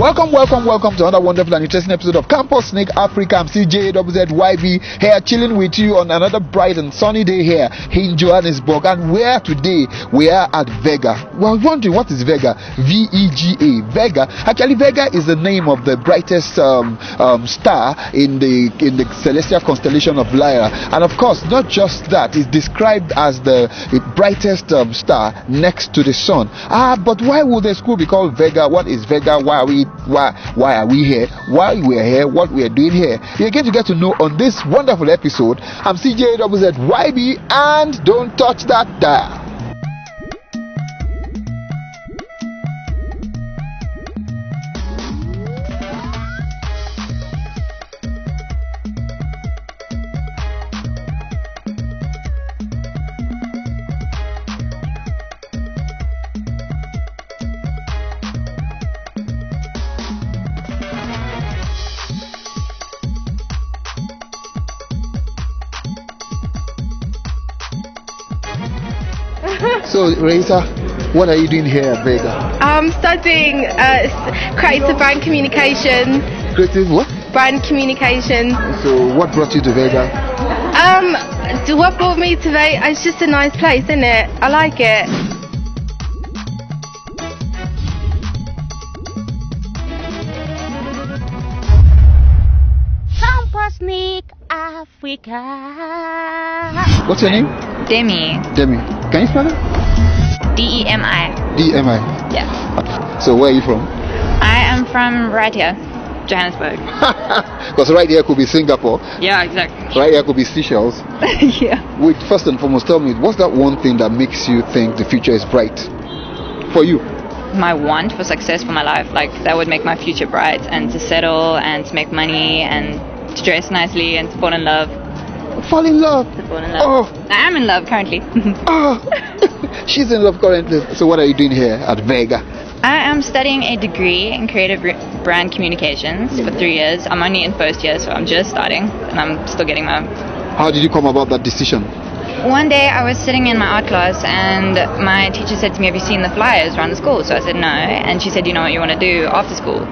Welcome to another wonderful and interesting episode of Campus Snake Africa. I'm CJWZYB here, chilling with you on another bright and sunny day here in Johannesburg. And where today we are at Vega. Well, wondering what is Vega? Vega. Vega. Actually, Vega is the name of the brightest star in the celestial constellation of Lyra. And of course, not just that, it's described as the brightest star next to the sun. But why would the school be called Vega? What is Vega? Why are we here? Why we are here? What we are doing here? You're going to get to know on this wonderful episode. I'm CJWZYB, and don't touch that dial. So, Raisa, what are you doing here at Vega? I'm studying creative brand communication. Creative what? Brand communication. So, what brought you to Vega? What brought me to Vega? It's just a nice place, isn't it? I like it. Campus Snake Africa. What's your name? Demi. Can you spell it? DEMI. DMI. Yeah. So where are you from? I am from right here, Johannesburg. Because right here could be Singapore. Yeah, exactly. Right here could be Seychelles. Yeah. Wait, first and foremost, tell me, what's that one thing that makes you think the future is bright for you? My want for success for my life, like that would make my future bright, and to settle and to make money and to dress nicely and to fall in love. Fall in love. Oh. I am in love currently. She's in love currently. So what are you doing here at Vega? I am studying a degree in creative brand communications for 3 years. I'm only in first year, so I'm just starting, and I'm still getting my... How did you come about that decision? One day I was sitting in my art class and my teacher said to me, "Have you seen the flyers around the school?" So I said no, and she said, "You know what you want to do after school?"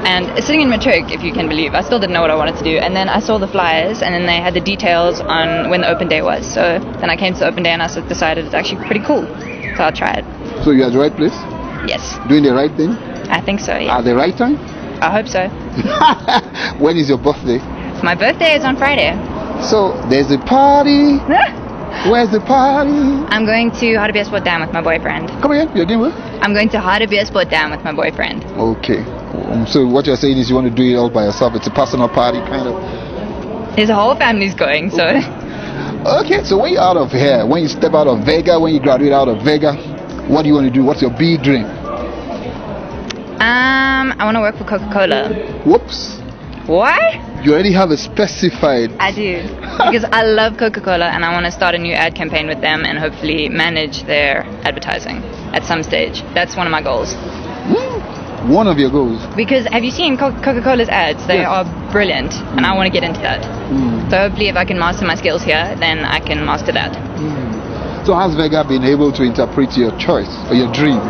And sitting in matric, if you can believe, I still didn't know what I wanted to do. And then I saw the flyers, and then they had the details on when the open day was. So then I came to the open day and I decided it's actually pretty cool, so I'll try it. So you're at the right place? Yes. Doing the right thing? I think so, yeah. At the right time? I hope so. When is your birthday? My birthday is on Friday. So there's a party. Where's the party? I'm going to Hartbeespoort Dam with my boyfriend. Come again, you're doing what? I'm going to Hartbeespoort Dam with my boyfriend. Okay. So what you're saying is you want to do it all by yourself. It's a personal party, kind of. His whole family's going, so... Okay, so when you're out of here, when you step out of Vega, when you graduate out of Vega, what do you want to do? What's your big dream? I want to work for Coca-Cola. Whoops. Why? You already have a specified... I do. Because I love Coca-Cola and I want to start a new ad campaign with them and hopefully manage their advertising at some stage. That's one of my goals. One of your goals? Because have you seen Coca-Cola's ads? They are brilliant and I want to get into that. So hopefully if I can master my skills here, then I can master that. So has Vega been able to interpret your choice or your dreams?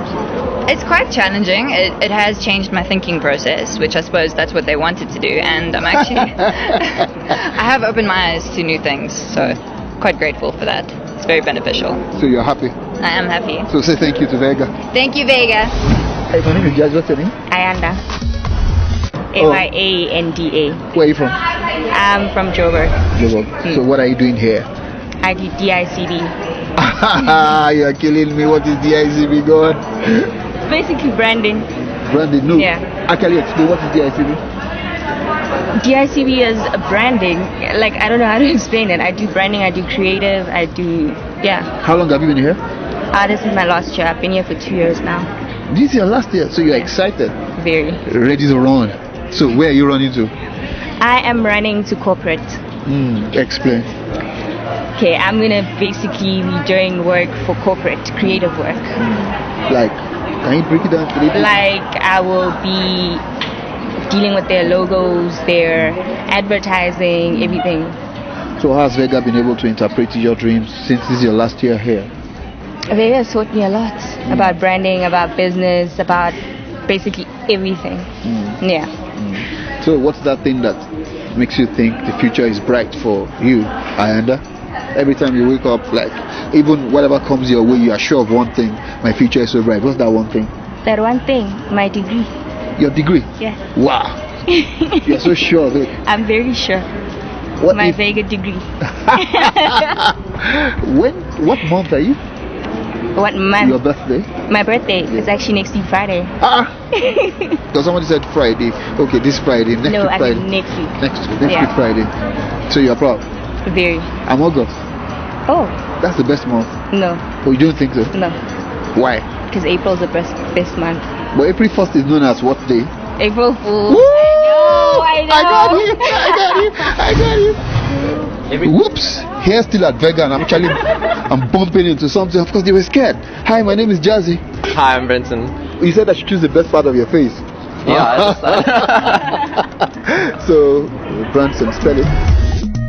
It's quite challenging. It has changed my thinking process, which I suppose that's what they wanted to do. And I'm actually... I have opened my eyes to new things, so quite grateful for that. It's very beneficial. So you're happy? I am happy. So say thank you to Vega. Thank you, Vega. Hey, my name is Jazz. What's your name? Ayanda. Ayanda. Where are you from? I'm from Joburg. So what are you doing here? I did DICB. You're killing me. What is DICB, God? It's basically branding. Branding? No. Yeah. Actually, explain what is DICB. DICB is branding. Like, I don't know how to explain it. I do branding, I do creative, I do, yeah. How long have you been here? This is my last year. I've been here for 2 years now. This is your last year, so you're excited? Very. Ready to run. So where are you running to? I am running to corporate. Explain. Okay, I'm gonna basically be doing work for corporate, creative work. Like, can you break it down to me? Like, I will be dealing with their logos, their advertising, everything. So how has Vega been able to interpret your dreams since this is your last year here? Vega has taught me a lot about branding, about business, about basically everything. Yeah. So what's that thing that makes you think the future is bright for you, Ayanda? Every time you wake up, like, even whatever comes your way, you are sure of one thing: my future is so bright. What's that one thing? That one thing, my degree. Your degree? Yes. Wow. You're so sure of it. I'm very sure. What My if- Vega degree. What month are you? What month? Your birthday? My birthday is actually next week Friday. Because somebody said Friday. Okay, this Friday, next No, week I Friday. mean next week. Next Yeah. week Friday. So you're proud? Very. I'm August. Oh, That's the best month. no, Oh, you don't think so? no. Why? Because April is the best month. But April 1st is known as what day? April Fool. Woo! I know. I got you. Whoops! Here still at Vega, and I'm bumping into something. Of course, they were scared. Hi, my name is Jazzy. Hi, I'm Brenton. You said I should choose the best part of your face. Yeah. So, Branson, spell it.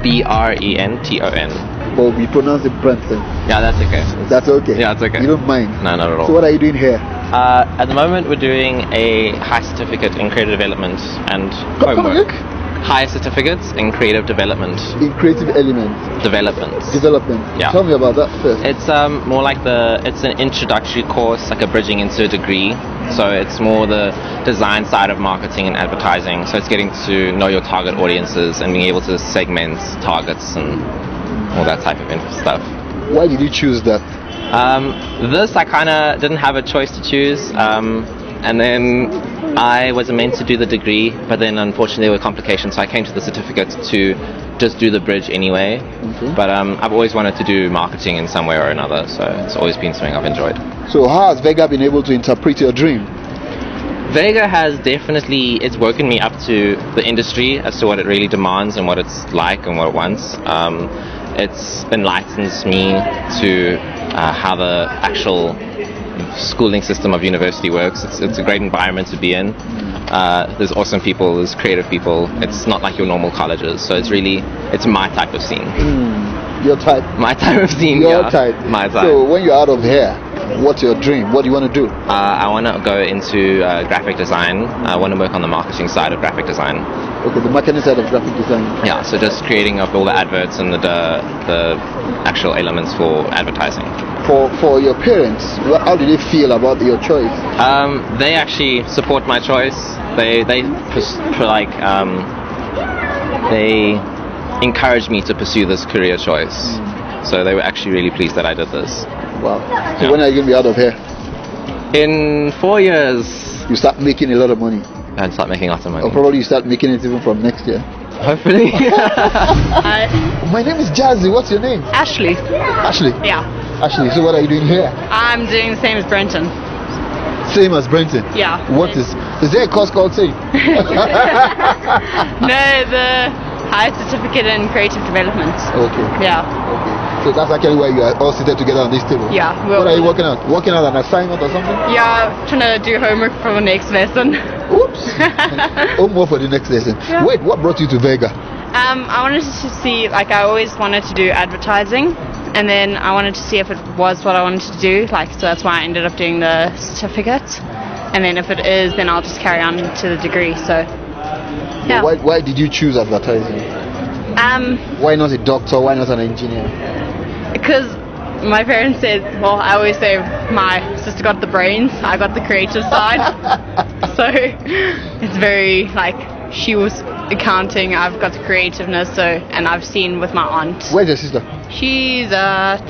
Brenton. But we pronounce it Branson. Yeah, that's okay. That's okay. Yeah, it's okay. You don't mind. No, not at all. So, what are you doing here? At the moment, we're doing a high certificate in creative development and Come homework. again? High certificates in creative development. In creative elements, Development. development. Yeah. Tell me about that first. It's more like it's an introductory course, like a bridging into a degree. So it's more the design side of marketing and advertising. So it's getting to know your target audiences and being able to segment targets and all that type of stuff. Why did you choose that? This I kind of didn't have a choice to choose, and then I was meant to do the degree, but then unfortunately there were complications, so I came to the certificate to just do the bridge anyway. Okay. But I've always wanted to do marketing in some way or another, so it's always been something I've enjoyed. So, how has Vega been able to interpret your dream? Vega has definitely, it's woken me up to the industry as to what it really demands and what it's like and what it wants. It's enlightened me to how the actual schooling system of university works. It's a great environment to be in. There's awesome people, there's creative people. It's not like your normal colleges, so it's my type of scene. Your type. My type of scene, Your yeah. type. My type. So, when you're out of here, what's your dream? What do you want to do? I want to go into graphic design. I want to work on the marketing side of graphic design. Okay, the marketing side of graphic design. Yeah, so just creating up all the adverts and the actual elements for advertising. For your parents, how do they feel about your choice? They actually support my choice. They encouraged me to pursue this career choice. So they were actually really pleased that I did this. Wow. So when are you going to be out of here? In 4 years, You start making a lot of money. I'd start making lots of money. Or probably you start making it even from next year. Hopefully. My name is Jazzy. What's your name? Ashley. Ashley. Yeah. Ashley, so what are you doing here? I'm doing the same as Brenton. Same as Brenton. Yeah. What is there a course called same? No, the high certificate in creative development. Okay. Yeah. Okay. So that's actually why you are all seated together on this table. Yeah. What are you working on? Working on an assignment or something? Yeah, trying to do homework for the next lesson. Oops. Homework for the next lesson. Yeah. Wait, what brought you to Vega? I wanted to see, like, I always wanted to do advertising, and then I wanted to see if it was what I wanted to do, like, so that's why I ended up doing the certificate, and then if it is, then I'll just carry on to the degree, so, yeah. Why did you choose advertising? Why not a doctor? Why not an engineer? Because my parents said, well, I always say my sister got the brains, I got the creative side. So it's very, like, she was accounting, I've got the creativeness, so, and I've seen with my aunt. Where's your sister? She's at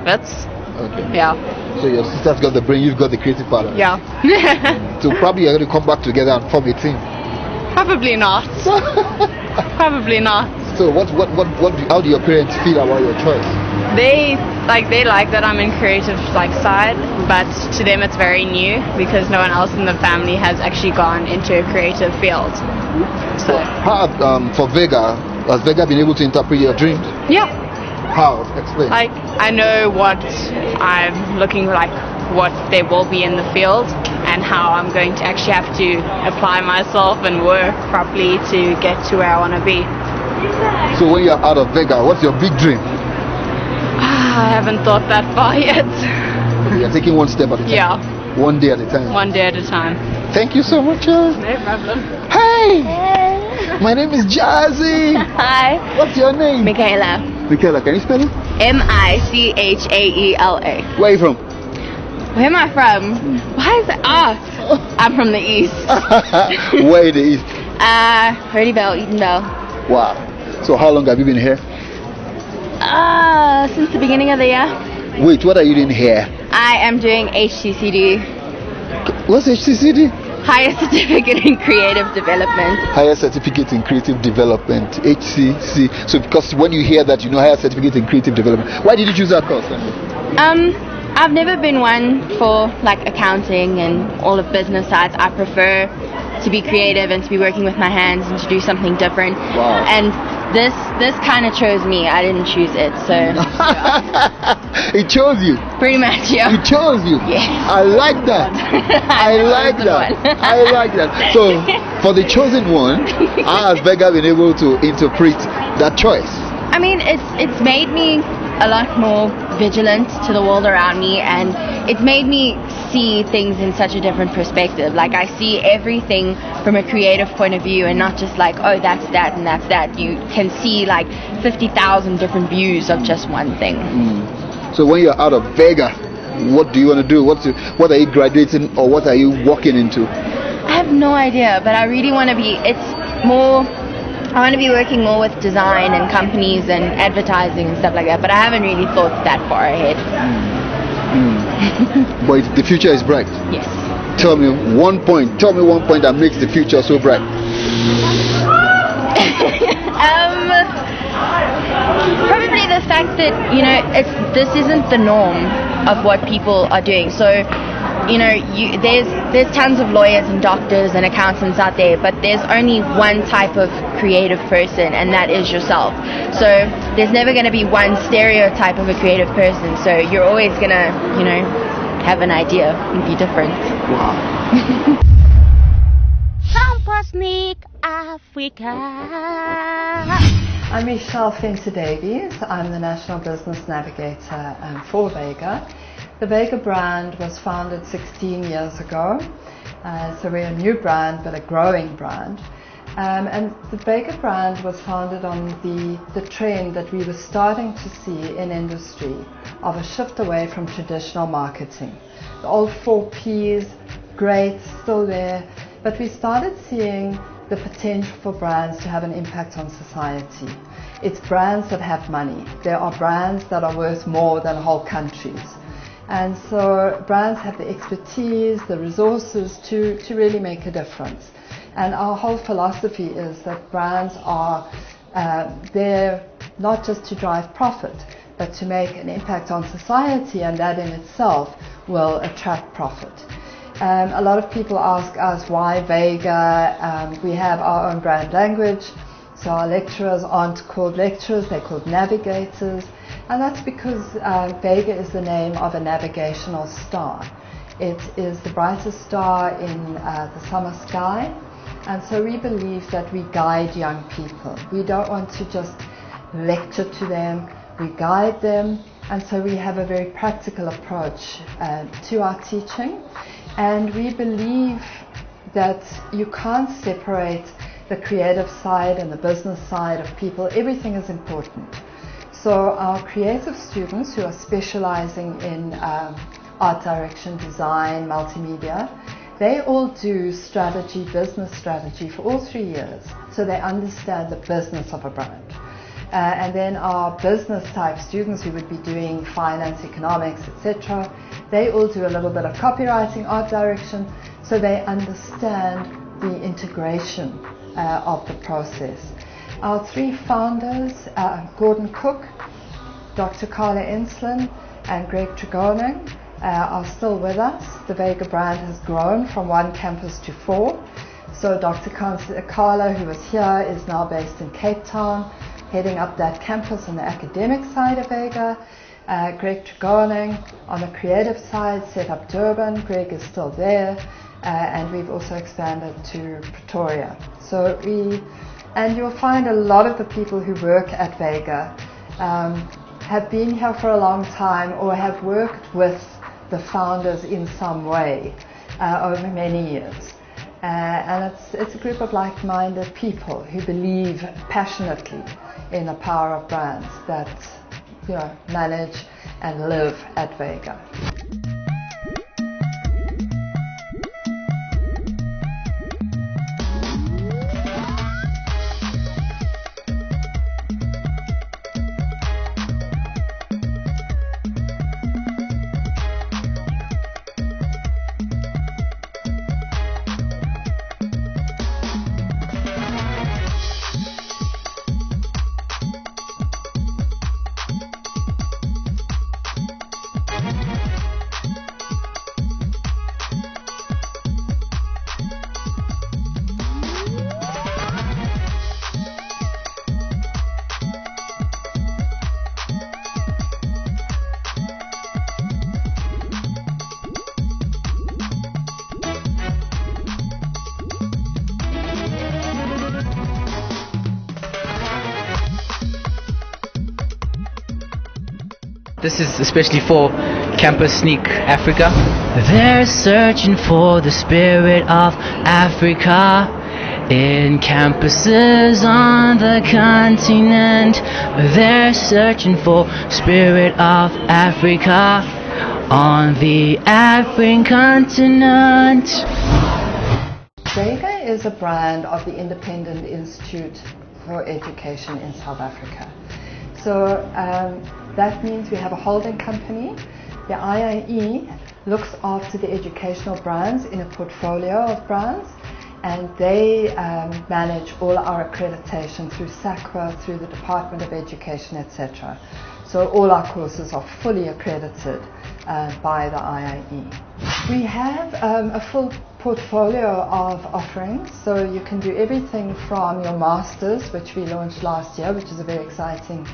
Wits. Okay. Yeah. So your sister's got the brain, you've got the creative part. Yeah. So probably you're going to come back together and form a team. Probably not. Probably not. So how do your parents feel about your choice? They like that I'm in creative side, but to them it's very new because no one else in the family has actually gone into a creative field. So How, for Vega, has Vega been able to interpret your dreams? yeah, How? Explain. like I know what I'm looking like, what there will be in the field, and how I'm going to actually have to apply myself and work properly to get to where I want to be. So when you're out of Vega, what's your big dream? I haven't thought that far yet. You're taking one step at a time. Yeah. One day at a time. One day at a time. Thank you so much. No problem. Hey! My name is Jazzy. Hi. What's your name? Michaela. Michaela, can you spell it? Michaela. Where are you from? Where am I from? Why is it? I'm from the east. Where in the east? Hurdyville, Edenville. Wow. So how long have you been here? Since the beginning of the year. Wait, what are you doing here? I am doing HCCD, What's HCCD? Higher Certificate in Creative Development. Higher Certificate in Creative Development, HCC. So because when you hear that, you know Higher Certificate in Creative Development. Why did you choose that course? I've never been one for like accounting and all of business sides. I prefer to be creative and to be working with my hands and to do something different. Wow. And this kind of chose me. I didn't choose it, so It chose you. pretty much, yeah. It chose you. Yes. I like that. I like chosen that. one. I like that. So, for the chosen one, how has Vega been able to interpret that choice? I mean, it's made me a lot more vigilant to the world around me, and it's made me see things in such a different perspective. Like, I see everything from a creative point of view and not just like, oh, that's that and that's that. You can see like 50,000 different views of just one thing. So when you're out of Vega, what do you want to do? What are you graduating or what are you walking into? I have no idea, but I really want to be, I want to be working more with design and companies and advertising and stuff like that, but I haven't really thought that far ahead. But the future is bright. Yes. Tell me one point that makes the future so bright. Probably the fact that, you know, this isn't the norm of what people are doing. So, you know, there's tons of lawyers and doctors and accountants out there, but there's only one type of creative person, and that is yourself. So there's never going to be one stereotype of a creative person. So you're always going to, you know, have an idea and be different. Wow. Campus Sneak Africa. I'm Michelle Fenter-Davies. I'm the National Business Navigator for Vega. The Vega brand was founded 16 years ago. So we're a new brand, but a growing brand. And the Vega brand was founded on the trend that we were starting to see in industry of a shift away from traditional marketing. The old 4 Ps, great, still there, but we started seeing the potential for brands to have an impact on society. It's brands that have money. There are brands that are worth more than whole countries. And so brands have the expertise, the resources to really make a difference. And our whole philosophy is that brands are there not just to drive profit, but to make an impact on society, and that in itself will attract profit. A lot of people ask us why Vega. We have our own brand language, so our lecturers aren't called lecturers, they're called navigators, and that's because Vega is the name of a navigational star. It is the brightest star in the summer sky, and so we believe that we guide young people. We don't want to just lecture to them, we guide them, and so we have a very practical approach to our teaching. And we believe that you can't separate the creative side and the business side of people. Everything is important. So our creative students who are specializing in art direction, design, multimedia, they all do strategy, business strategy for all 3 years. So they understand the business of a brand. And then our business type students who would be doing finance, economics, etc., they all do a little bit of copywriting, art direction, so they understand the integration of the process. Our 3 founders, Gordon Cook, Dr. Carla Enslin, and Greg Tregoning, are still with us. The Vega brand has grown from 1 campus to 4. So Dr. Carla, who was here, is now based in Cape Town, heading up that campus on the academic side of Vega. Greg Tregoning on the creative side set up Durban. Greg is still there, and we've also expanded to Pretoria. And you'll find a lot of the people who work at Vega have been here for a long time or have worked with the founders in some way over many years. And it's a group of like-minded people who believe passionately in the power of brands that manage and live at Vega. This is especially for Campus Sneak Africa. They're searching for the spirit of Africa in campuses on the continent. They're searching for spirit of Africa on the African continent. Vega is a brand of the Independent Institute for Education in South Africa. So that means we have a holding company. The IIE looks after the educational brands in a portfolio of brands, and they manage all our accreditation through SACWA, through the Department of Education, etc. So all our courses are fully accredited by the IIE. We have a full portfolio of offerings, so you can do everything from your masters, which we launched last year, which is a very exciting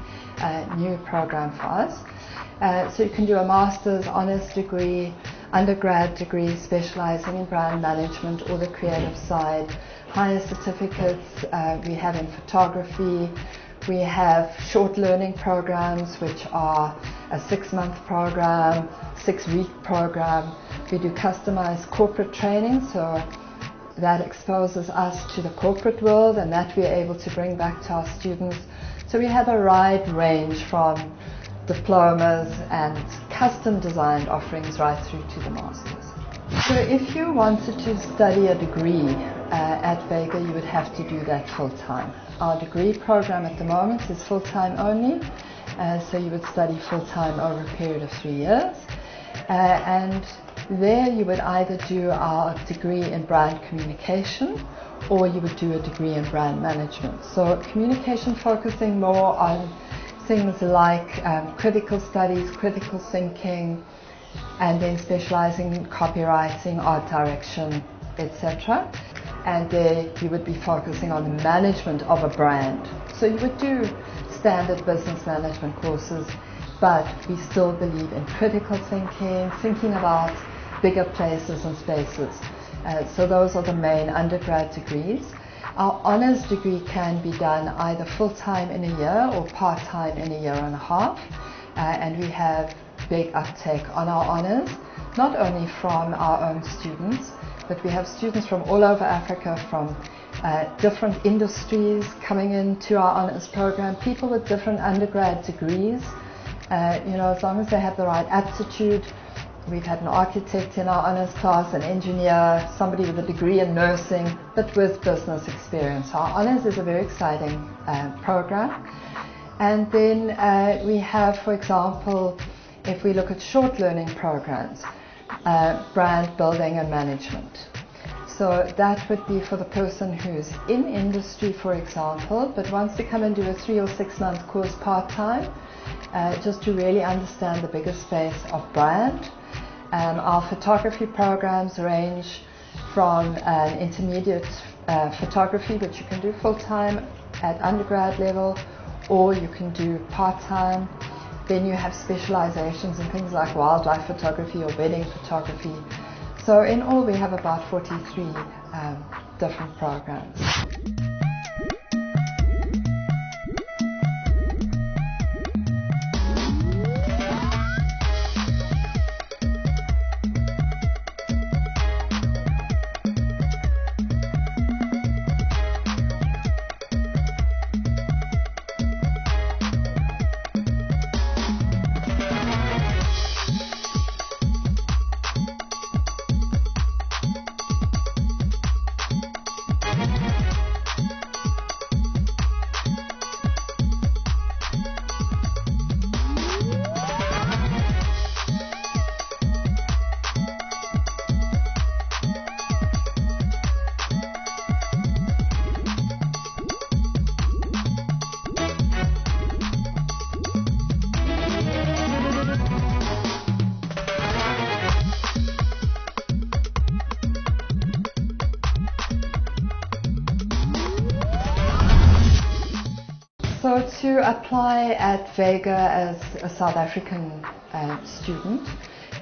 new program for us. So you can do a master's, honours degree, undergrad degree specializing in brand management or the creative side, higher certificates we have in photography. We have short learning programs, which are a 6-month program, 6-week program. We do customized corporate training, so that exposes us to the corporate world, and that we're able to bring back to our students. So we have a wide range from diplomas and custom designed offerings right through to the masters. So if you wanted to study a degree at Vega, you would have to do that full time. Our degree program at the moment is full time only, so you would study full time over a period of 3 years. And there you would either do our degree in brand communication, or you would do a degree in brand management. So communication focusing more on things like critical studies, critical thinking, and then specializing in copywriting, art direction, etc. And there you would be focusing on the management of a brand. So you would do standard business management courses, but we still believe in critical thinking, thinking about bigger places and spaces. So those are the main undergrad degrees. Our honours degree can be done either full-time in a year or part-time in a year and a half. And we have big uptake on our honours, not only from our own students, but we have students from all over Africa, from different industries coming into our honours program, people with different undergrad degrees. As long as they have the right aptitude. We've had an architect in our honours class, an engineer, somebody with a degree in nursing, but with business experience. Our honours is a very exciting program. And then we have, for example, if we look at short learning programs, brand building and management. So that would be for the person who's in industry, for example, but wants to come and do a 3 or 6 month course part-time, just to really understand the bigger space of brand. Our photography programs range from intermediate photography, which you can do full-time at undergrad level, or you can do part-time. Then you have specializations in things like wildlife photography or wedding photography. So in all we have about 43 different programs. to apply at Vega as a South African student,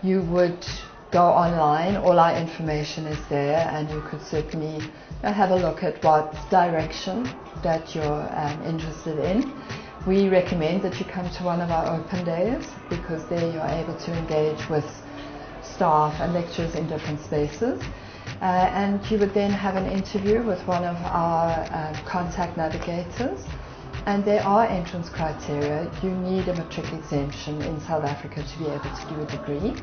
you would go online. All our information is there, and you could certainly have a look at what direction that you're interested in. We recommend that you come to one of our open days, because there you're able to engage with staff and lecturers in different spaces. And you would then have an interview with one of our contact navigators. And there are entrance criteria. You need a matric exemption in South Africa to be able to do a degree.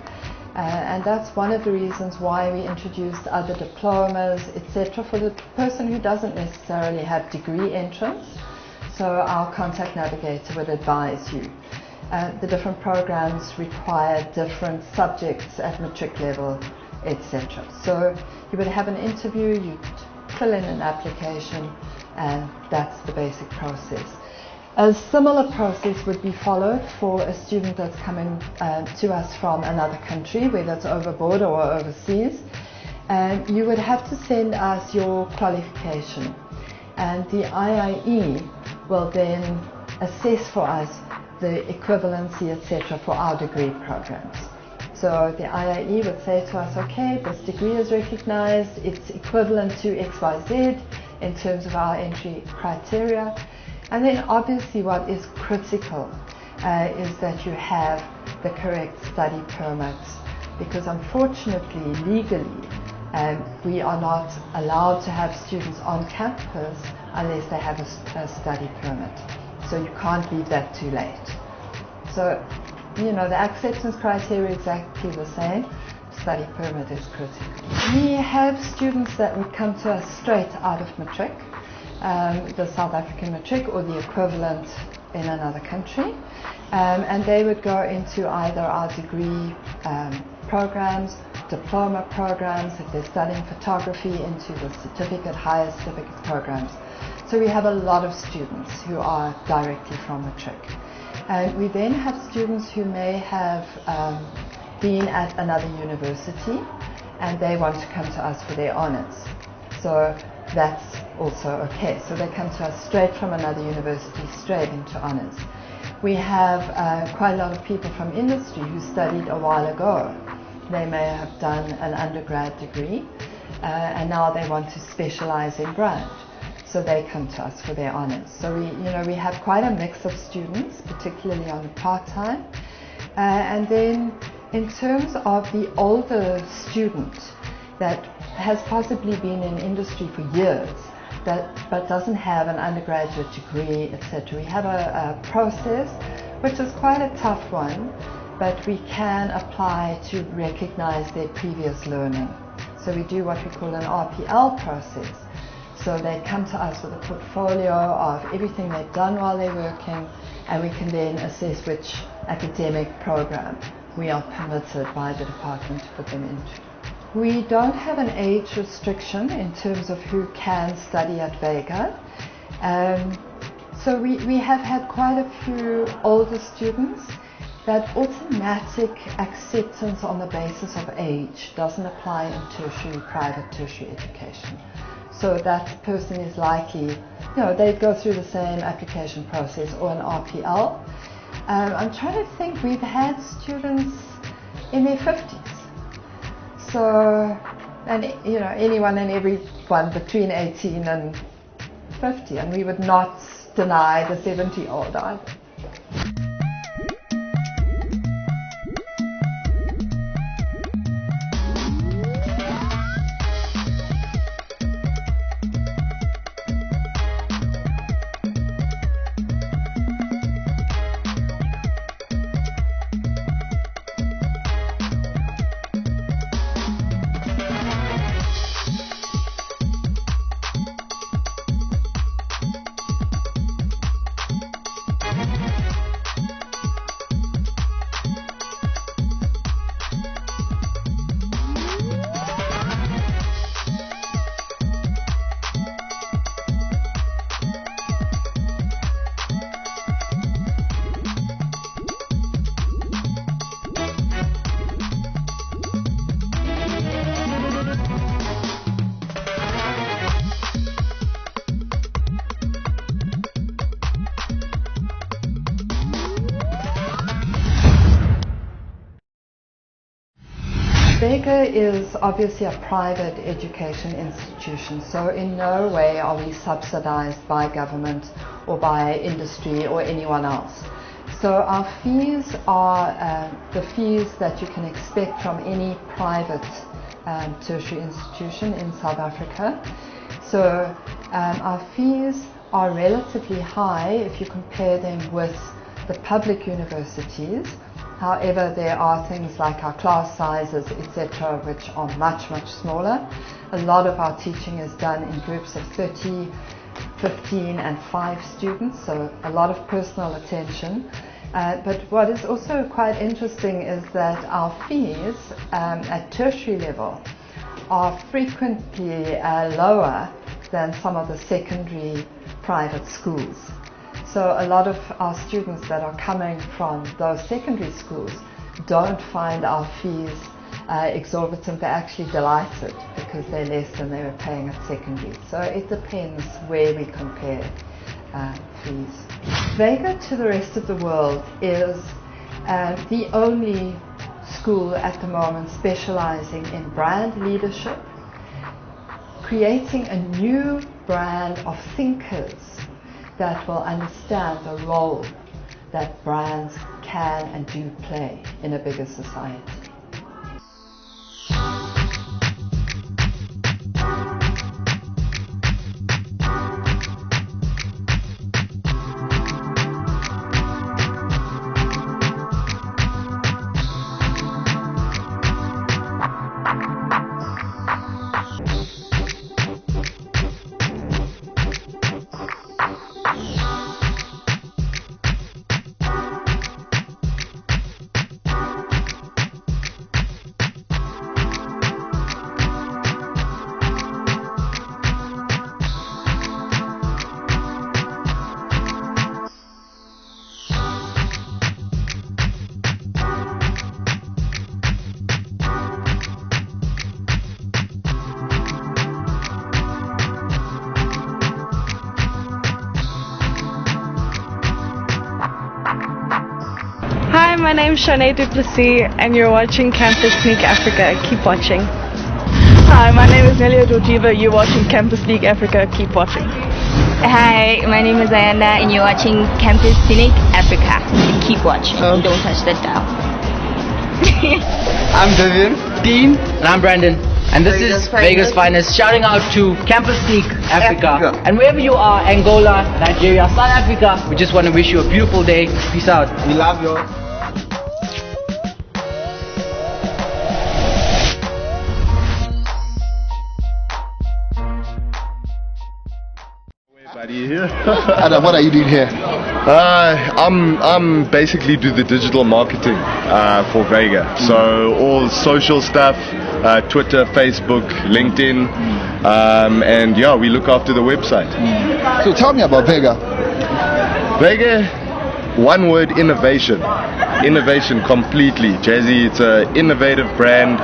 And that's one of the reasons why we introduced other diplomas, etc., for the person who doesn't necessarily have degree entrance. So our contact navigator would advise you. The different programs require different subjects at matric level, etc. So you would have an interview, you'd fill in an application, and that's the basic process. A similar process would be followed for a student that's coming to us from another country, whether it's over border or overseas. You would have to send us your qualification, and the IIE will then assess for us the equivalency, etc., for our degree programs. So the IIE would say to us, okay, this degree is recognized, it's equivalent to XYZ in terms of our entry criteria. And then obviously what is critical is that you have the correct study permits, because unfortunately, legally, we are not allowed to have students on campus unless they have a study permit. So you can't leave that too late. So, you know, the acceptance criteria is exactly the same. Study permit is critical. We have students that would come to us straight out of matric, the South African matric or the equivalent in another country, and they would go into either our degree programs, diploma programs, if they're studying photography, into the certificate, higher certificate programs. So we have a lot of students who are directly from matric. And we then have students who may have been at another university and they want to come to us for their honours. So that's also okay. So they come to us straight from another university, straight into honours. We have quite a lot of people from industry who studied a while ago. They may have done an undergrad degree and now they want to specialise in brand. So they come to us for their honours. So we have quite a mix of students, particularly on the part-time. And then in terms of the older student that has possibly been in industry for years, but doesn't have an undergraduate degree, etc., we have a process which is quite a tough one, but we can apply to recognise their previous learning. So we do what we call an RPL process. So they come to us with a portfolio of everything they've done while they're working, and we can then assess which academic program we are permitted by the department to put them into. We don't have an age restriction in terms of who can study at Vega. So we have had quite a few older students. That automatic acceptance on the basis of age doesn't apply in tertiary, private tertiary education. So that person is likely, they go through the same application process or an RPL. I'm trying to think, we've had students in their 50s. So, and anyone and everyone between 18 and 50, and we would not deny the 70-year-old either. Vega is obviously a private education institution, so in no way are we subsidized by government or by industry or anyone else. So our fees are the fees that you can expect from any private tertiary institution in South Africa. So our fees are relatively high if you compare them with the public universities. However, there are things like our class sizes, etc., which are much, much smaller. A lot of our teaching is done in groups of 30, 15 and 5 students, so a lot of personal attention. But what is also quite interesting is that our fees at tertiary level are frequently lower than some of the secondary private schools. So a lot of our students that are coming from those secondary schools don't find our fees exorbitant. They're actually delighted because they're less than they were paying at secondary. So it depends where we compare fees. Vega to the rest of the world is the only school at the moment specializing in brand leadership, creating a new brand of thinkers that will understand the role that brands can and do play in a bigger society. Hi, my name's Shanae Duplessis and you're watching Campus Sneak Africa. Keep watching. Hi, my name is Nelia Georgieva. You're watching Campus Sneak Africa. Keep watching. Hi, my name is Ayanda and you're watching Campus Sneak Africa. Keep watching. Don't touch that dial. I'm Vivian. Dean. And I'm Brandon. And this is Vega's Finest, shouting out to Campus Sneak Africa. And wherever you are, Angola, Nigeria, South Africa, we just want to wish you a beautiful day. Peace out. We love you. Adam, what are you doing here? I'm basically do the digital marketing for Vega. So all social stuff, Twitter, Facebook, LinkedIn, and yeah, we look after the website. So tell me about Vega. Vega, one word: innovation. Innovation completely. Jazzy, it's an innovative brand.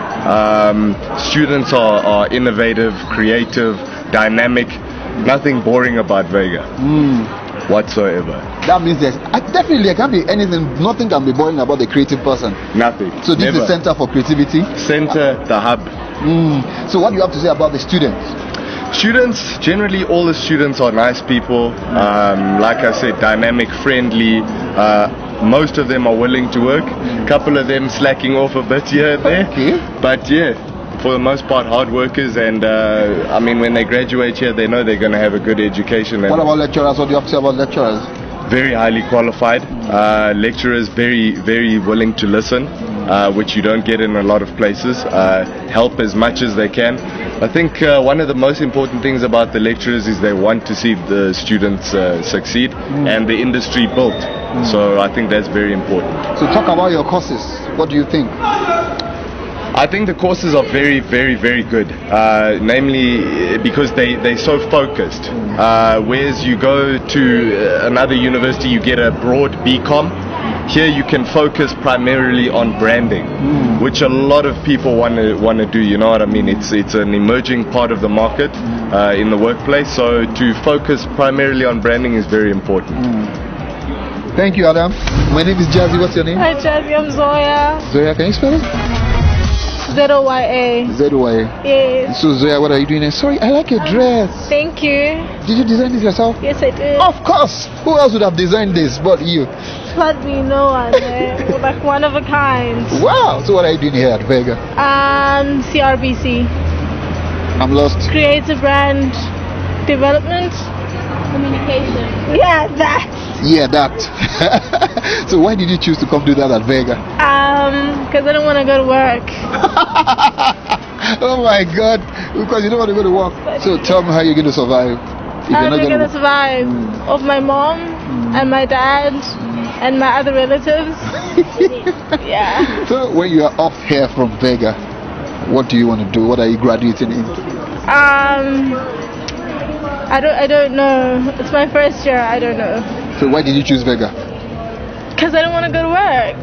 Students are innovative, creative, dynamic. Nothing boring about Vega whatsoever. That means there can't be anything, nothing can be boring about the creative person. Nothing. So this is Center for Creativity? Center, the hub. So what do you have to say about the students? Students, generally all the students are nice people. Like I said, dynamic, friendly. Most of them are willing to work. A couple of them slacking off a bit here and there. Okay. But yeah, for the most part hard workers, and I mean when they graduate here they know they're going to have a good education. What about lecturers? What do you have to say about lecturers? Very highly qualified. Lecturers very, very willing to listen, which you don't get in a lot of places. Help as much as they can. I think one of the most important things about the lecturers is they want to see the students succeed and the industry built. So I think that's very important. So talk about your courses. What do you think? I think the courses are very, very, very good. Namely, because they're so focused. Whereas you go to another university, you get a broad BCom. Here you can focus primarily on branding, which a lot of people want to do. You know what I mean? It's an emerging part of the market in the workplace. So to focus primarily on branding is very important. Thank you, Adam. My name is Jazzy. What's your name? Hi, Jazzy. I'm Zoya. Zoya, can you spell it? ZOYA. ZY. Yes. So Zoya, what are you doing here? Sorry, I like your dress. Thank you. Did you design this yourself? Yes, I did. Of course. Who else would have designed this but you? Let me know one. Like one of a kind. Wow. So what are you doing here at Vega? CRBC. I'm lost. Creative brand development. Communication. Yeah, that. Yeah, that. So why did you choose to come do that at Vega? Because I don't want to go to work. Oh my God. Because you don't want to go to work. So tell me how you're going to survive. If I'm not going to survive off my mom and my dad and my other relatives. Yeah. So when you are off here from Vega, what do you want to do? What are you graduating in? I don't know. It's my first year. I don't know. So why did you choose Vega? Because I don't want to go to work.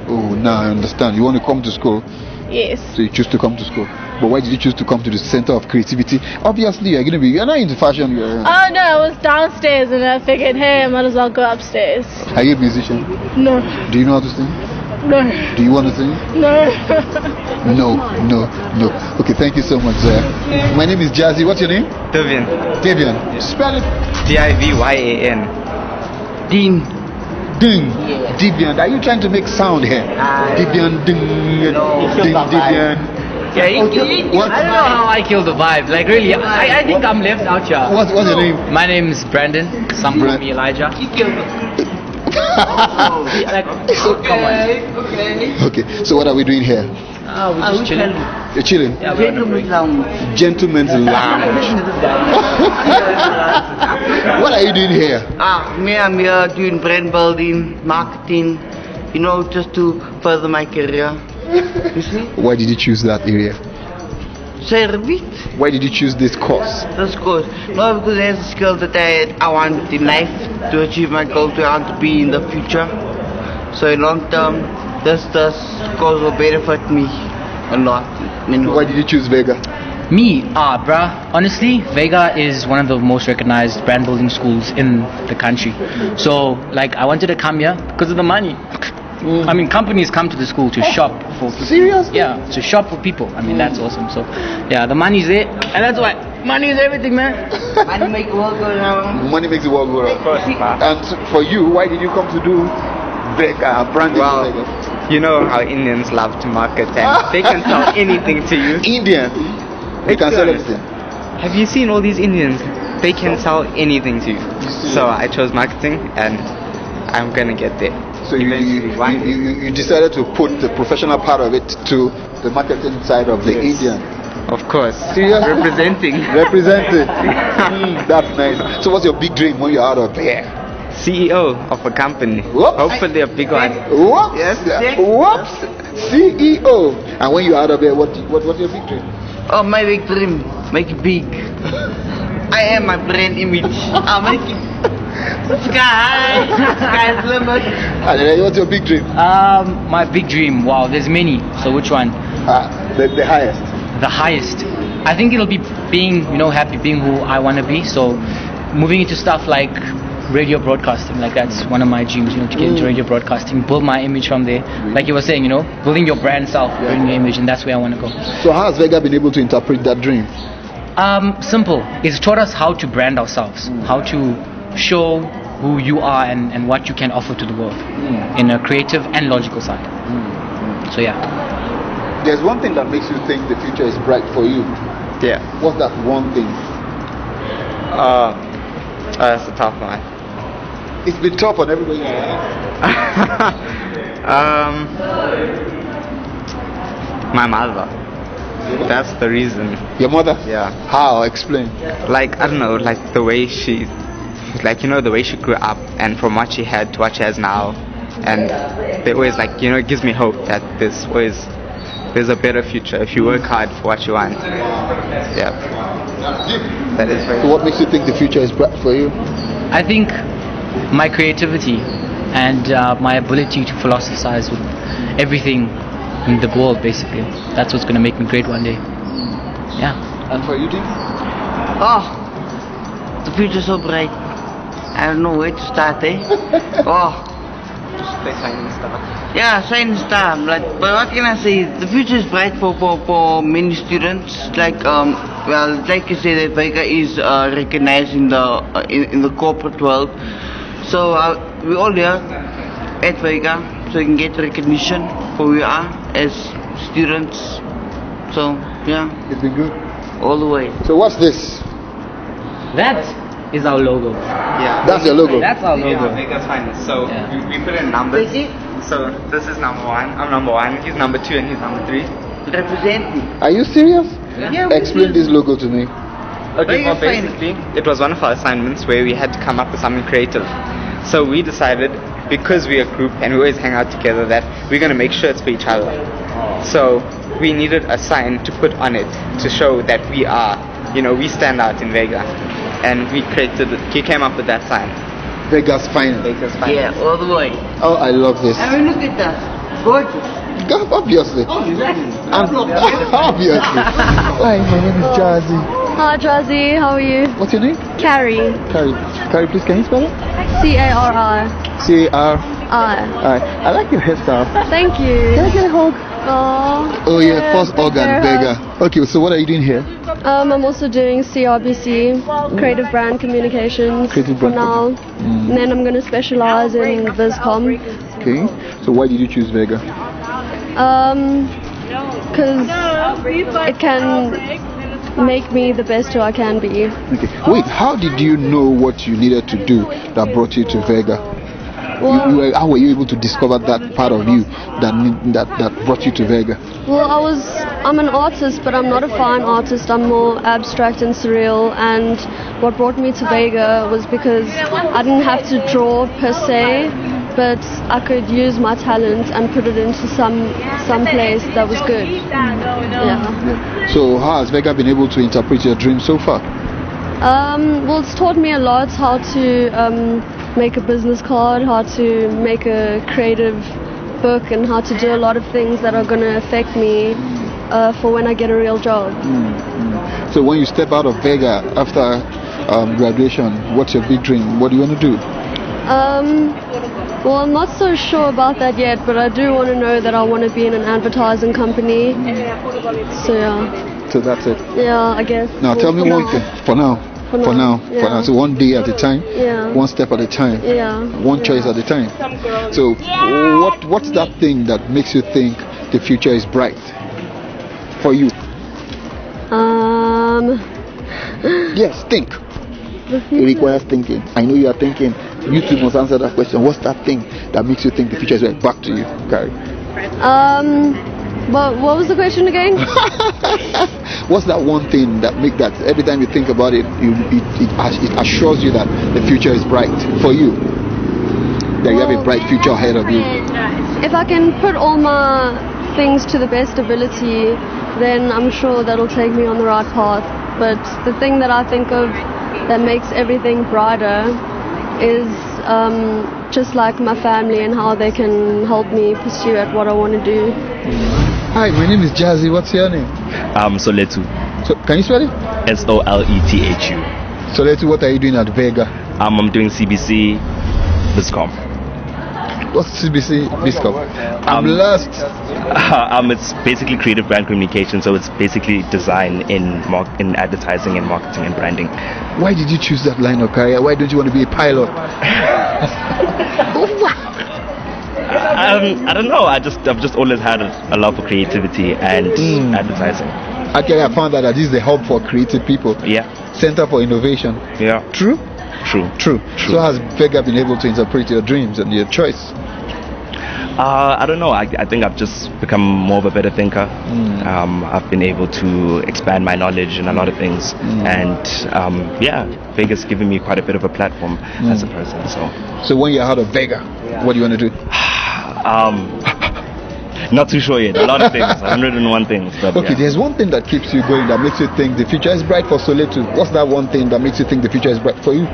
Oh, now I understand. You want to come to school. Yes. So you choose to come to school. But why did you choose to come to the center of creativity? Obviously, you're not into fashion. Oh no, I was downstairs and I figured, hey, I might as well go upstairs. Are you a musician? No. Do you know how to sing? No. Do you want to sing? No. No. Okay, thank you so much, Zoya. My name is Jazzy. What's your name? Devian. Devian. Spell it. Divyan. Ding. Devian. Are you trying to make sound here? Devian. Ding. Devian. Yeah, I don't know how I kill the vibe. Like really, I think I'm left out here. What's your name? My name is Brandon. Some call me Elijah. Okay, so what are we doing here? We're just chilling. You're chilling? Yeah, Gentlemen's Lounge. Gentlemen's Lounge. What are you doing here? I'm here doing brand building, marketing, just to further my career. You see? Why did you choose that area? Say repeat. Why did you choose this course? This course. No, because there's a skill that I want in life to achieve my goals where I want to be in the future. So in long term, this course will benefit me a lot. Why did you choose Vega? Me, bruh. Honestly, Vega is one of the most recognized brand building schools in the country. So, like, I wanted to come here because of the money. I mean, companies come to the school to shop for people. Seriously? Yeah, to shop for people. I mean, that's awesome. So, yeah, the money's there, and that's why money is everything, man. Money makes the world go round. Money makes the world go round. And for you, why did you come to do Vega, branding Vega? You know how Indians love to market, and they can sell anything to you. Indian? They can sell everything. Have you seen all these Indians? They can sell anything to you. So I chose marketing, and I'm gonna get there. So you decided to put the professional part of it to the marketing side of the Indian. Of course. Seriously? Representing. That's nice. So what's your big dream when you're out of here? CEO of a company. Whoops. Hopefully a big one. Whoops. Yes. Whoops. CEO. And when you're out of here, what's your big dream? Oh, my big dream. Make it big. I am my brand image. I'll make it. Sky's the limit. And what's your big dream? My big dream. Wow, there's many. So which one? The highest. The highest. I think it'll be being, happy, being who I want to be. So moving into stuff like radio broadcasting, like that's one of my dreams, to get into radio broadcasting, build my image from there. Like you were saying, building your brand self, building your image, and that's where I want to go. So how has Vega been able to interpret that dream? Simple. It's taught us how to brand ourselves, how to show who you are and what you can offer to the world in a creative and logical side. So yeah. There's one thing that makes you think the future is bright for you. Yeah. What's that one thing? That's a tough one. It's been tough on everybody. My mother. That's the reason. Your mother? Yeah. How? Explain. Like, I don't know, like the way she the way she grew up, and from what she had to what she has now, and they always it gives me hope that there's a better future if you work hard for what you want. Yeah. That is very. So what makes you think the future is bright for you? I think my creativity and my ability to philosophize with everything in the world, basically. That's what's going to make me great one day. Yeah. And for you, Dean? Oh, the future's so bright. I don't know where to start, eh? Oh. Just play something and stuff. Yeah, science stuff. Like, but what can I say? The future is bright for many students. Like well, like you say that Vega is recognized in the corporate world. So we all here at Vega, so we can get recognition for who we are as students. So yeah, It's been good. all the way. So what's this? That is our logo. Yeah. That's your logo. That's our logo. Yeah, Vega's finest. So we put in numbers. So this is number 1. I'm number 1. He's number 2 and he's number 3. Represent me. Are you serious? Yeah. Explain this logo to me. Okay, well Vega's basically, it was one of our assignments where we had to come up with something creative. So we decided, because we're a group and we always hang out together, that we're going to make shirts for each other. So we needed a sign to put on it to show that we are, we stand out in Vega. And we came up with that sign. Vega's finest. Vega's finest. Yeah, all the way. Oh, I love this. I mean, look at that. Gorgeous. Obviously. Oh, exactly. Obviously. Hi, my name is Jazzy. Hi, Jazzy. How are you? What's your name? Carrie. Carrie, please, can you spell it? C-A-R-I. C-A-R-I. I like your hairstyle. Thank you. Can I get a hug? Oh yeah, first organ, Vega. Okay, so what are you doing here? I'm also doing CRBC, Creative Brand Communications, Creative for brand now. And then I'm going to specialize in VisCom. Okay, so why did you choose Vega? Because it can make me the best who I can be. Okay, wait, how did you know what you needed to do that brought you to Vega? Well, How were you able to discover that part of you that brought you to Vega? Well, I'm an artist, but I'm not a fine artist. I'm more abstract and surreal. And what brought me to Vega was because I didn't have to draw per se, but I could use my talent and put it into some place that was good. Yeah. So how has Vega been able to interpret your dream so far? Well, it's taught me a lot how to make a business card, how to make a creative book, and how to do a lot of things that are going to affect me for when I get a real job. So when you step out of Vega after graduation, what's your big dream? What do you want to do? Well, I'm not so sure about that yet, but I do want to know that I want to be in an advertising company. So yeah. So that's it. Yeah, I guess. Now tell me one thing. For now. Yeah. So one day at a time. Yeah. One step at a time. Yeah. One choice at a time. So what's that thing that makes you think the future is bright for you? Yes, think. It requires thinking. I know you are thinking. You two must answer that question. What's that thing that makes you think the future is bright? Back to you, Carrie. But what was the question again? What's that one thing that make that every time you think about it, it assures you that the future is bright for you? That you have a bright future ahead of you. If I can put all my things to the best ability, then I'm sure that'll take me on the right path. But the thing that I think of that makes everything brighter is just like my family and how they can help me pursue at what I want to do. Hi, my name is Jazzy. What's your name? Soletu. So, can you spell it? Solethu. Soletu, what are you doing at Vega? I'm doing CBC VisCom. What's CBC VisCom? I'm lost. It's basically creative brand communication, so it's basically design in advertising and marketing and branding. Why did you choose that line of career? Why don't you want to be a pilot? I don't know. I've just always had a love for creativity and advertising. Okay, I found out that this is the hub for creative people. Yeah. Center for innovation. Yeah. True. True. So has Vega been able to interpret your dreams and your choice? I don't know. I think I've just become more of a better thinker. I've been able to expand my knowledge in a lot of things, and Vega's given me quite a bit of a platform as a person. So when you're out of Vega, what do you want to do? Not too sure yet. A lot of things, 101 things. But okay, there's one thing that keeps you going, that makes you think the future is bright for Soletu. What's that one thing that makes you think the future is bright for you?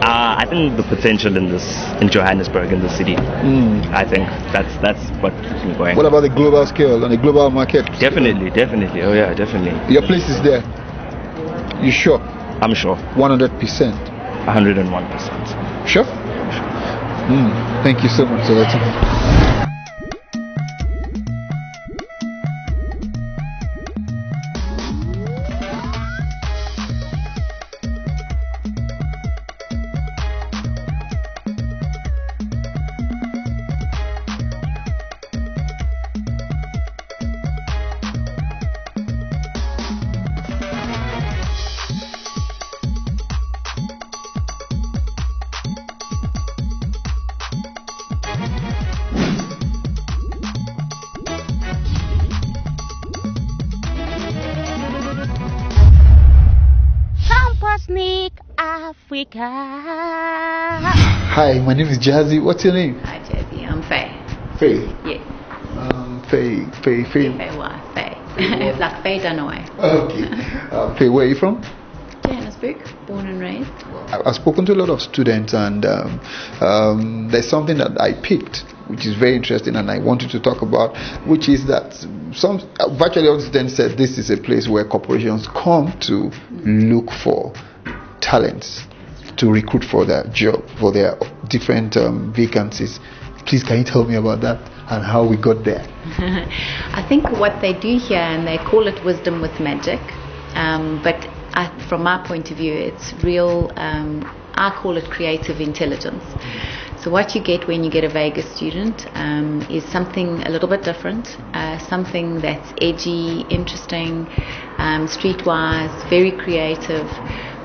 I think the potential in Johannesburg, in the city. I think that's what keeps me going. What about the global scale and the global market? Definitely. Oh yeah, definitely. Your place is there. You sure? I'm sure. 100%. 101%. Sure? Thank you so much, Soleti. Campus Sneak Africa. Hi, my name is Jazzy. What's your name? Hi, Jazzy. I'm Faye. Faye. Yes. Faye. Faye. Faye. Like Faye Dunaway. Okay. Faye, where are you from? Johannesburg, born and raised. I've spoken to a lot of students, and there's something that I picked, which is very interesting, and I wanted to talk about, which is that virtually all the students said this is a place where corporations come to look for talents to recruit for their job, for their different vacancies. Please, can you tell me about that and how we got there? I think what they do here, and they call it wisdom with magic, but from my point of view, it's real, I call it creative intelligence. So what you get when you get a Vega student is something a little bit different, something that's edgy, interesting, streetwise, very creative,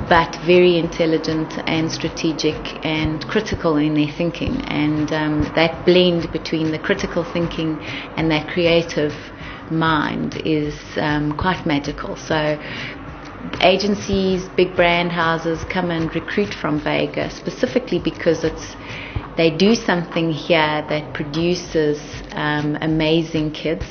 but very intelligent and strategic and critical in their thinking. And that blend between the critical thinking and that creative mind is quite magical. So agencies, big brand houses come and recruit from Vega specifically because they do something here that produces amazing kids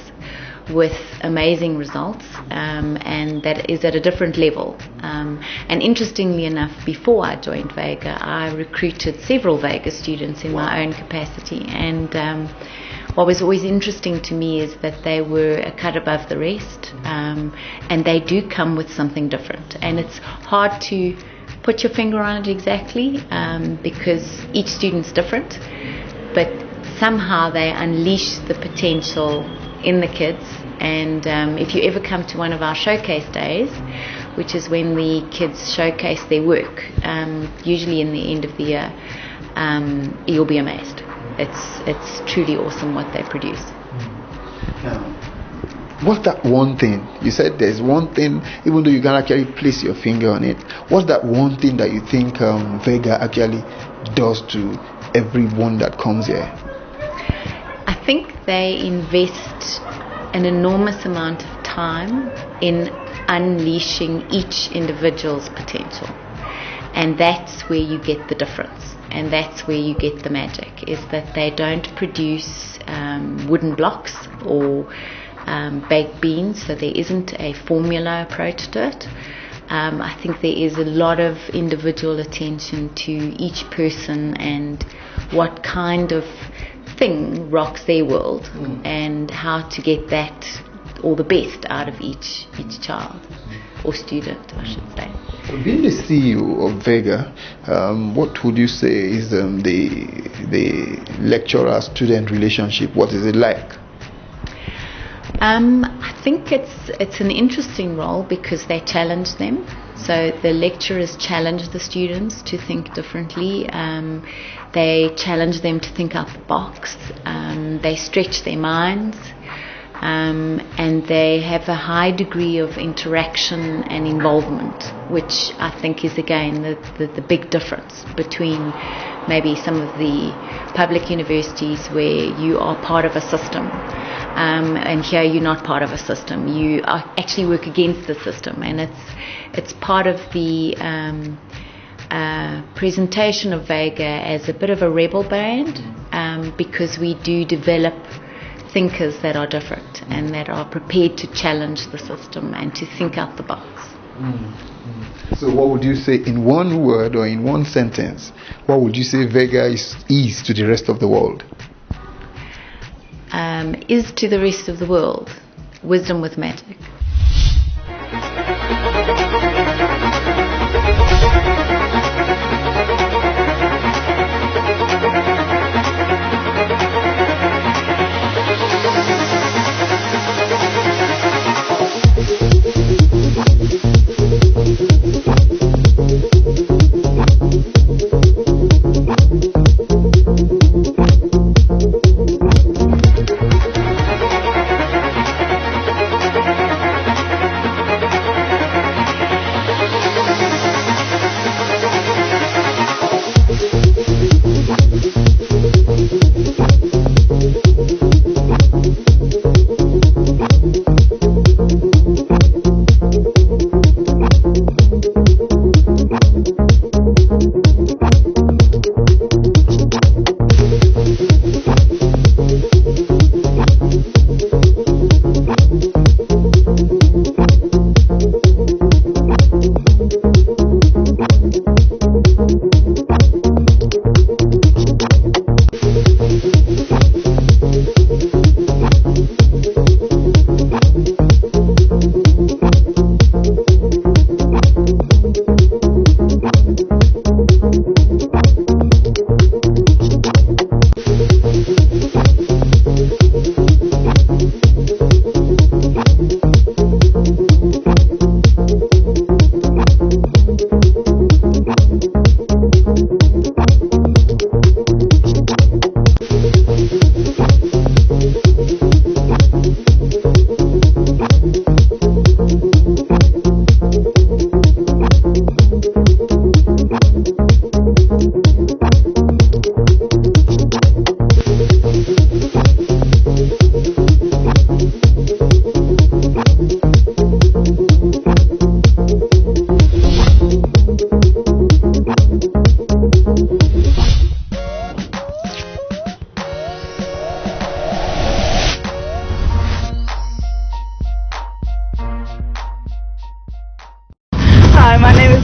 with amazing results, and that is at a different level. And interestingly enough, before I joined Vega, I recruited several Vega students in my own capacity, and what was always interesting to me is that they were a cut above the rest, and they do come with something different, and it's hard to put your finger on it exactly, because each student's different, but somehow they unleash the potential in the kids. And if you ever come to one of our showcase days, which is when the kids showcase their work, usually in the end of the year, you'll be amazed. It's truly awesome what they produce. What's that one thing? You said there's one thing, even though you can actually place your finger on it. What's that one thing that you think Vega actually does to everyone that comes here? I think they invest an enormous amount of time in unleashing each individual's potential. And that's where you get the difference. And that's where you get the magic, is that they don't produce wooden blocks or baked beans, so there isn't a formula approach to it. I think there is a lot of individual attention to each person and what kind of thing rocks their world, and how to get that, or the best out of each child or student, I should say. Being the CEO of Vega, what would you say is the lecturer-student relationship? What is it like? I think it's an interesting role because they challenge them. So the lecturers challenge the students to think differently. They challenge them to think out the box. They stretch their minds. And they have a high degree of interaction and involvement, which I think is again the big difference between maybe some of the public universities where you are part of a system, and here you're not part of a system. You actually work against the system, and it's part of the presentation of Vega as a bit of a rebel brand, because we do develop thinkers that are different and that are prepared to challenge the system and to think out the box. So what would you say in one word or in one sentence, what would you say Vega is to the rest of the world? Is to the rest of the world wisdom with magic.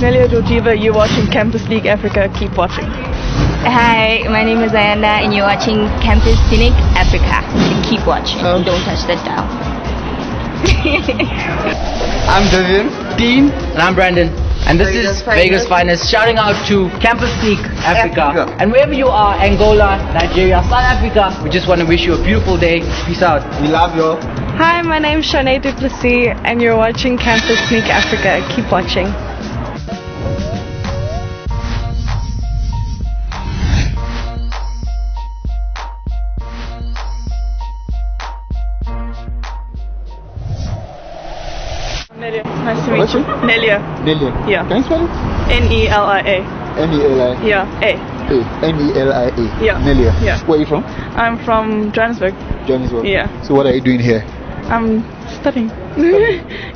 Nelia Georgieva, you're watching Campus League Africa. Keep watching. Hi, my name is Ayanda and you're watching Campus Cynic Africa. Keep watching. Don't touch that dial. I'm Vivian. Dean. And I'm Brandon. And this is Vega's Finest, shouting out to Campus League Africa. And wherever you are, Angola, Nigeria, South Africa, we just want to wish you a beautiful day. Peace out. We love you. Hi, my name's Shanae Duplessis, and you're watching Campus Sneak Africa. Keep watching. Nelia, nice to meet you. Nelia. Nelia. Yeah. Can you spell it? Nelia. Nelia. Yeah, A. Nelia. Yeah. Nelia. Yeah. Where are you from? I'm from Johannesburg. Johannesburg. Yeah. So what are you doing here? I'm studying.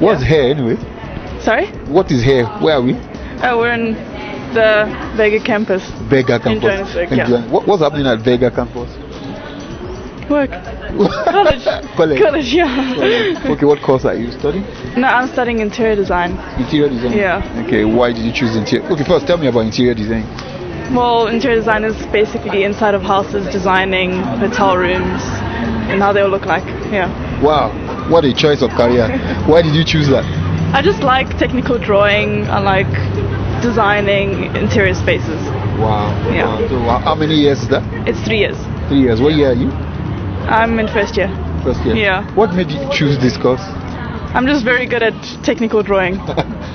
What's here anyway? Sorry? What is here? Where are we? We're in the Vega campus. Vega campus. In Johannesburg, In yeah. What's happening at Vega campus? Work. College. College, yeah. Okay, what course are you studying? No, I'm studying interior design. Interior design? Yeah. Okay, why did you choose interior? Okay, first tell me about interior design. Well, interior design is basically inside of houses, designing hotel rooms and how they'll look like. Yeah. Wow, what a choice of career. Why did you choose that? I just like technical drawing. I like designing interior spaces. Wow. Yeah. Wow. So how many years is that? It's 3 years. 3 years. What year are you? I'm in first year. First year. Yeah. What made you choose this course? I'm just very good at technical drawing.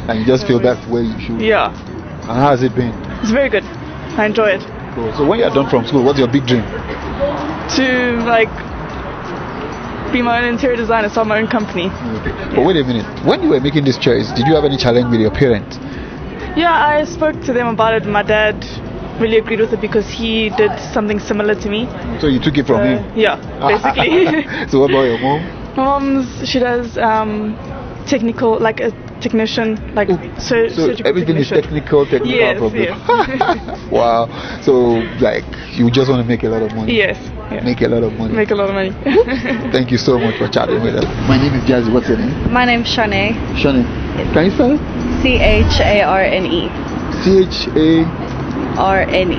And you just feel that's where you should. Yeah. And how has it been? It's very good. I enjoy it. Cool. So when you're done from school, what's your big dream? To like be my own interior designer, start my own company. Okay. But wait a minute. When you were making this choice, did you have any challenge with your parents? Yeah, I spoke to them about it. My dad really agreed with it because he did something similar to me. So you took it from him? Yeah, basically. So what about your mom? My mom's, she does technical, like a technician, like So everything is technical problem. Yes. Wow. So like you just want to make a lot of money. Yes. Yeah. Make a lot of money. Make a lot of money. Thank you so much for chatting with us. My name is Jazzy. What's your name? My name's Shanae. Shanae. Can you spell it? CHARNE. CHARNE.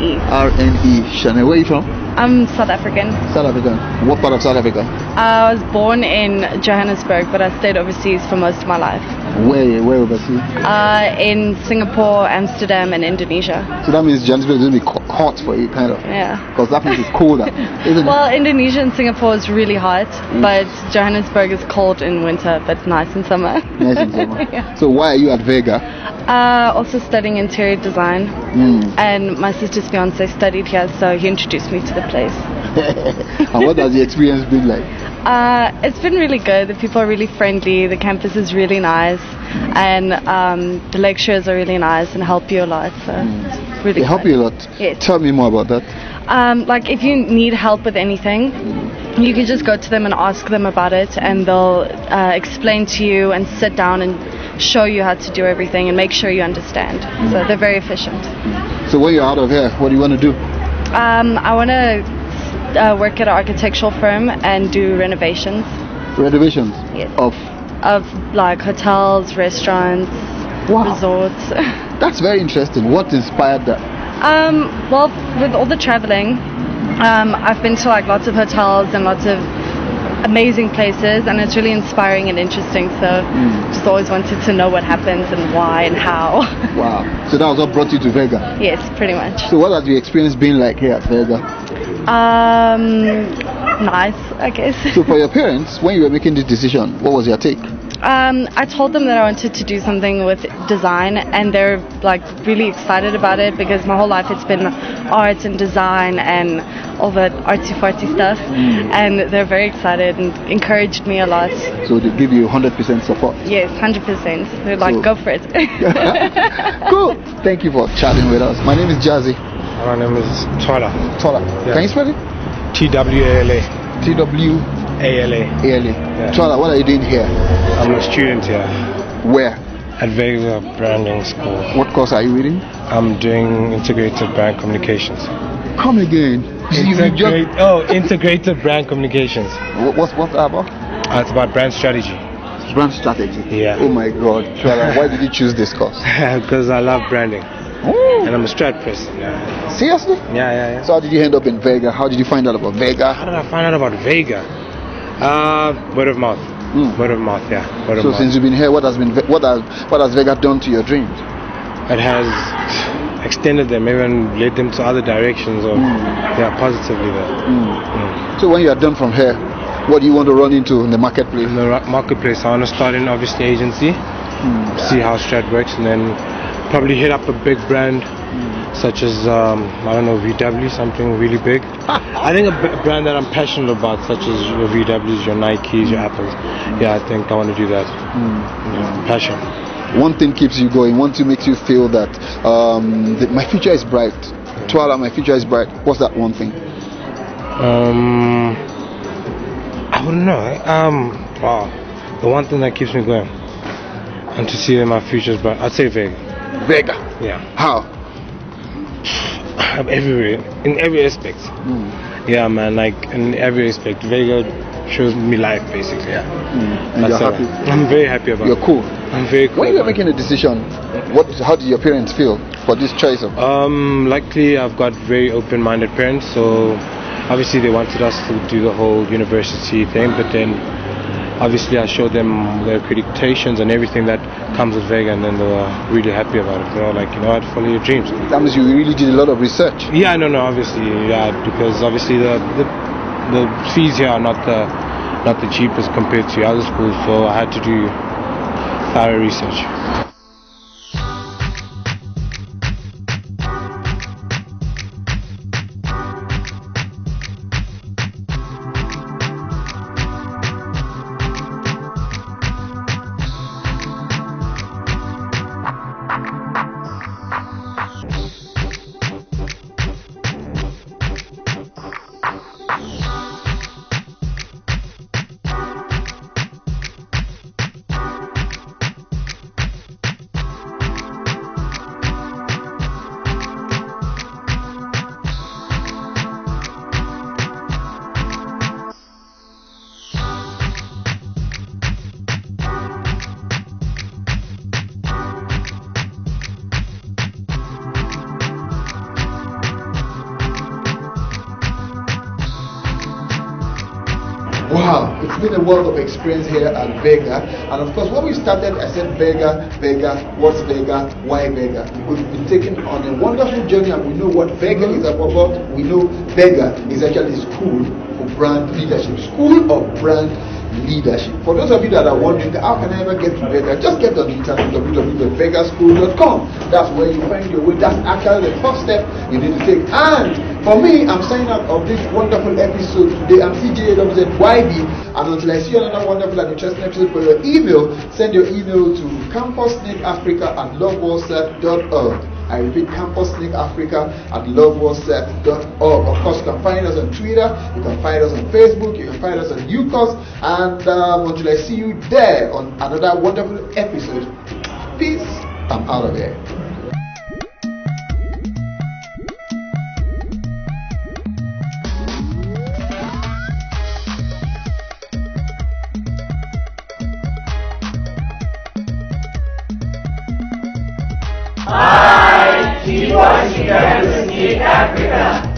Shanae. Where are you from? I'm South African. South African. What part of South Africa? I was born in Johannesburg, but I stayed overseas for most of my life. Where overseas? In Singapore, Amsterdam, and Indonesia. So that means Johannesburg is going to be hot for you, kind of. Yeah. Because that place is colder, isn't Well, Indonesia and Singapore is really hot, but Johannesburg is cold in winter, but nice in summer. Nice in summer. Yeah. So why are you at Vega? Also studying interior design, and my sister's fiance studied here, so he introduced me to the place. And what has the experience been like? It's been really good. The people are really friendly. The campus is really nice, and the lecturers are really nice and help you a lot. So it's really They help fun. you a lot. Yes. Tell me more about that. Like if you need help with anything, you can just go to them and ask them about it, and they'll explain to you and sit down and show you how to do everything and make sure you understand. So they're very efficient. So when you're out of here, what do you want to do? I want to work at an architectural firm and do renovations. Renovations? Yes. Of like hotels, restaurants, resorts. That's very interesting. What inspired that? Well, with all the traveling, I've been to like lots of hotels and lots of amazing places, and it's really inspiring and interesting. So just always wanted to know what happens and why and how. Wow. So that was what brought you to Vega? Yes, pretty much. So what has the experience been like here at Vega? Nice, I guess. So for your parents, when you were making this decision, what was your take? I told them that I wanted to do something with design, and they're like really excited about it because my whole life it's been art and design and all the artsy-fartsy stuff, and they're very excited and encouraged me a lot. So they give you 100% support? Yes, 100%. They're like, go for it. Cool. Thank you for chatting with us. My name is Jazzy. My name is Twala. Twala. Yeah. Can you spell it? TWALA. TWALA. Twala, what are you doing here? I'm a student here. Where? At Vega Branding School. What course are you reading? I'm doing integrated brand communications. Come again. Integrated brand communications. What's that about? It's about brand strategy. Brand strategy. Yeah. Oh my God. Chwala, why did you choose this course? Because I love branding. Oh. And I'm a strat person. Yeah. Seriously? Yeah. So how did you end up in Vega? How did you find out about Vega? How did I find out about Vega? Word of mouth. Word of mouth, yeah. Word of So mouth. since you've been here, what has Vega done to your dreams? It has extended them, even led them to other directions, or positively there. So when you are done from here, what do you want to run into in the marketplace? In the marketplace, I want to start in obviously agency, see how strat works, and then probably hit up a big brand such as I don't know, VW, something really big. I think a brand that I'm passionate about, such as your VWs, your Nikes, your Apples. Yeah, I think I want to do that. Passion. One thing keeps you going. One thing makes you feel that my future is bright. Chwala, my future is bright. What's that one thing? I wouldn't know. Wow, the one thing that keeps me going, and to see that my future is bright, I'd say Vega. Vega. Yeah. How? Everywhere, in every aspect. Yeah, man. Like in every aspect, Vega shows me life, basically. Yeah. And you're happy? I'm very happy about it. You're cool. I'm very cool. When you were making a decision, how did your parents feel for this choice of? Luckily, I've got very open-minded parents, so obviously they wanted us to do the whole university thing, but then obviously I showed them the accreditations and everything that comes with Vega, and then they were really happy about it. They were like, I'd follow your dreams. That means you really did a lot of research. Yeah, no, obviously, yeah, because obviously the fees here are not the cheapest compared to other schools, so I had to do thorough research. Wow, it's been a world of experience here at Vega. And of course, when we started, I said Vega, what's Vega, why Vega? We've been taken on a wonderful journey, and we know what Vega is about. We know Vega is actually a school for brand leadership, school of brand leadership. For those of you that are wondering, how can I ever get to Vega? Just get on the internet, www.vegaschool.com. That's where you find your way. That's actually the first step you need to take. And for me, I'm signing out of this wonderful episode today. I'm CJWZYB, and until I see another wonderful and interesting episode, for your email, send your email to campusnickafrica@loveworldset.org. I repeat, campusnickafrica@loveworldset.org. Of course, you can find us on Twitter, you can find us on Facebook, you can find us on UCOS, and until I see you there on another wonderful episode, peace, I'm out of here. Keep watching Campus Sneak Africa.